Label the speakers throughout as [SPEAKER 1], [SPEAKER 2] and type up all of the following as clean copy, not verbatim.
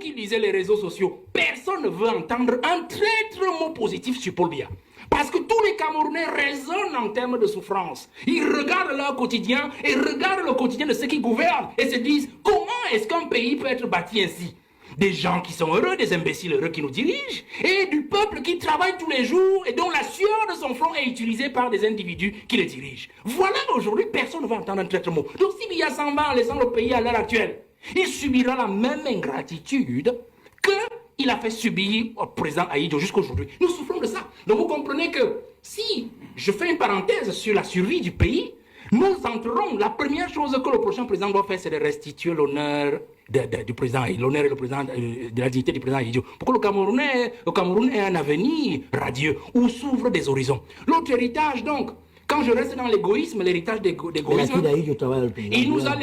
[SPEAKER 1] qui lisez les réseaux sociaux, personne ne veut entendre un traître mot positif sur Paul Biya. Parce que tous les Camerounais raisonnent en termes de souffrance. Ils regardent leur quotidien et regardent le quotidien de ceux qui gouvernent et se disent comment est-ce qu'un pays peut être bâti ainsi? Des gens qui sont heureux, des imbéciles heureux qui nous dirigent, et du peuple qui travaille tous les jours et dont la sueur de son front est utilisée par des individus qui le dirigent. Voilà, aujourd'hui, personne ne va entendre un traître mot. Donc si Biya s'en va en laissant le pays à l'heure actuelle, il subira la même ingratitude qu'il a fait subir au président Ahidjo jusqu'aujourd'hui. Nous souffrons de ça. Donc vous comprenez que si je fais une parenthèse sur la survie du pays, nous entrerons. La première chose que le prochain président doit faire, c'est de restituer l'honneur du président, l'honneur et le président, de la dignité du président Ahidjo. Pour que le Cameroun ait un avenir radieux où s'ouvrent des horizons. L'autre héritage, donc, quand je reste dans l'égoïsme, l'héritage d'égoïsme, il nous a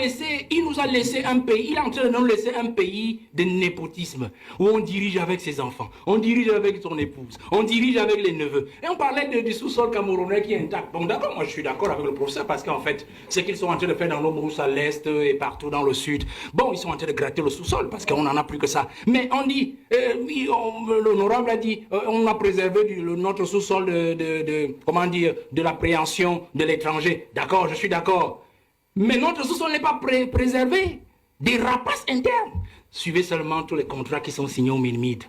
[SPEAKER 1] laissé un pays, il est en train de nous laisser un pays de népotisme, où on dirige avec ses enfants, on dirige avec son épouse, on dirige avec les neveux. Et on parlait du sous-sol camerounais qui est intact. Bon d'accord, moi je suis d'accord avec le professeur, parce qu'en fait, ce qu'ils sont en train de faire dans nos brousses à l'est et partout dans le sud, bon, ils sont en train de gratter le sous-sol, parce qu'on n'en a plus que ça. Mais on dit, l'honorable a dit, on a préservé notre sous-sol comment dire, de l'appréhension de l'étranger. D'accord, je suis d'accord. Mais notre sous-sol n'est pas préservé. Des rapaces internes. Suivez seulement tous les contrats qui sont signés au Minmid.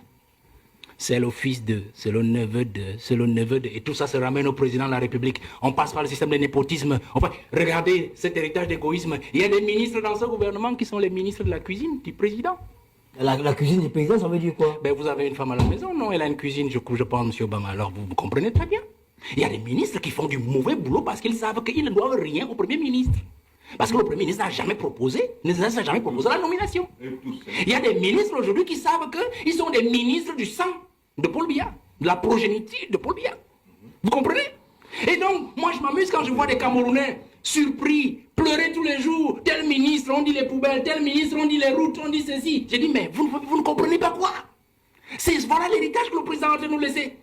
[SPEAKER 1] C'est le fils de, c'est le neveu de, c'est le neveu de. Et tout ça se ramène au président de la République. On passe par le système de népotisme. Enfin, regardez cet héritage d'égoïsme. Il y a des ministres dans ce gouvernement qui sont les ministres de la cuisine du président.
[SPEAKER 2] La cuisine du président, ça veut dire quoi?
[SPEAKER 1] Ben, vous avez une femme à la maison, non? Elle a une cuisine, je pense, M. Obama. Alors, vous comprenez très bien. Il y a des ministres qui font du mauvais boulot parce qu'ils savent qu'ils ne doivent rien au Premier ministre. Parce que le Premier ministre n'a jamais proposé la nomination. Il y a des ministres aujourd'hui qui savent qu'ils sont des ministres du sang de Paul Biya, de la progéniture de Paul Biya. Vous comprenez? Et donc, moi je m'amuse quand je vois des Camerounais surpris, pleurer tous les jours. Tel ministre, on dit les poubelles, tel ministre, on dit les routes, on dit ceci. J'ai dit, mais vous ne comprenez pas quoi? Voilà l'héritage que le président a de nous laisser.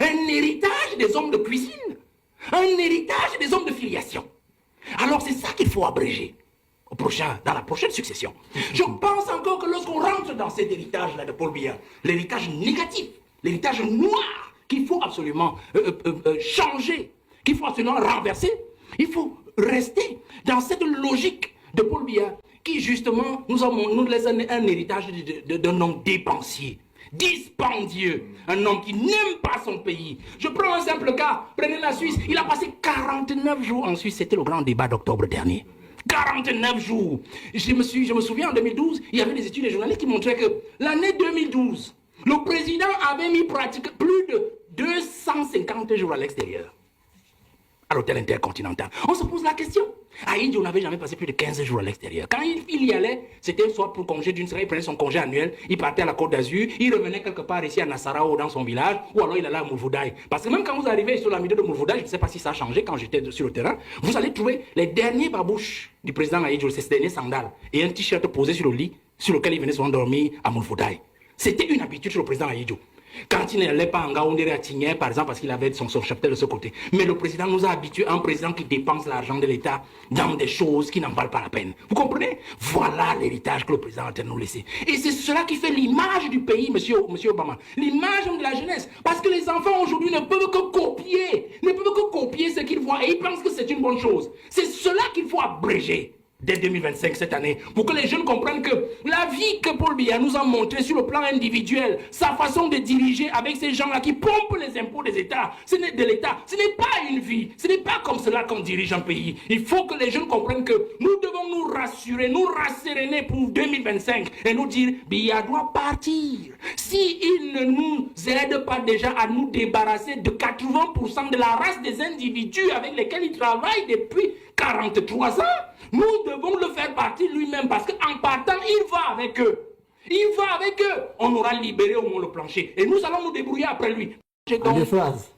[SPEAKER 1] Un héritage des hommes de cuisine, un héritage des hommes de filiation. Alors c'est ça qu'il faut abréger dans la prochaine succession. Je pense encore que lorsqu'on rentre dans cet héritage-là de Paul Biya, l'héritage négatif, l'héritage noir, qu'il faut absolument changer, qu'il faut absolument renverser, il faut rester dans cette logique de Paul Biya qui justement nous laisse un héritage d'un homme dépensier. Dispendieux, un homme qui n'aime pas son pays. Je prends un simple cas, prenez la Suisse, il a passé 49 jours en Suisse, c'était le grand débat d'octobre dernier. 49 jours. Je me souviens en 2012, il y avait des études des journalistes qui montraient que l'année 2012, le président avait mis pratiquement plus de 250 jours à l'extérieur, à l'hôtel intercontinental. On se pose la question. Ahidjo n'avait jamais passé plus de 15 jours à l'extérieur. Quand il y allait, c'était soit pour congé d'une semaine, il prenait son congé annuel, il partait à la Côte d'Azur, il revenait quelque part ici à Nassarao dans son village, ou alors il allait à Moulvoudaï. Parce que même quand vous arrivez sur la milieu de Moulvoudaï, je ne sais pas si ça a changé quand j'étais sur le terrain, vous allez trouver les derniers babouches du président Ahidjo, ces derniers sandales, et un t-shirt posé sur le lit, sur lequel il venait souvent dormir à Moulvoudaï. C'était une habitude sur le président Ahidjo. Quand il n'allait pas en Gaoundéré à Tigné, par exemple, parce qu'il avait son cheptel de ce côté. Mais le président nous a habitués à un président qui dépense l'argent de l'État dans des choses qui n'en valent pas la peine. Vous comprenez? Voilà l'héritage que le président a nous laisser. Et c'est cela qui fait l'image du pays, monsieur Obama. L'image de la jeunesse. Parce que les enfants aujourd'hui ne peuvent que copier ce qu'ils voient. Et ils pensent que c'est une bonne chose. C'est cela qu'il faut abréger. Dès 2025, cette année, pour que les jeunes comprennent que la vie que Paul Biya nous a montrée sur le plan individuel, sa façon de diriger avec ces gens-là qui pompent les impôts des États, ce n'est pas une vie, ce n'est pas comme cela qu'on dirige un pays. Il faut que les jeunes comprennent que nous devons nous rassurer, nous rasséréner pour 2025 et nous dire, Biya doit partir. S'il ne nous aide pas déjà à nous débarrasser de 80% de la race des individus avec lesquels il travaille depuis 43 ans, nous devons le faire partir lui-même parce qu'en partant, il va avec eux. Il va avec eux. On aura libéré au moins le plancher. Et nous allons nous débrouiller après lui.
[SPEAKER 2] En deux phrases.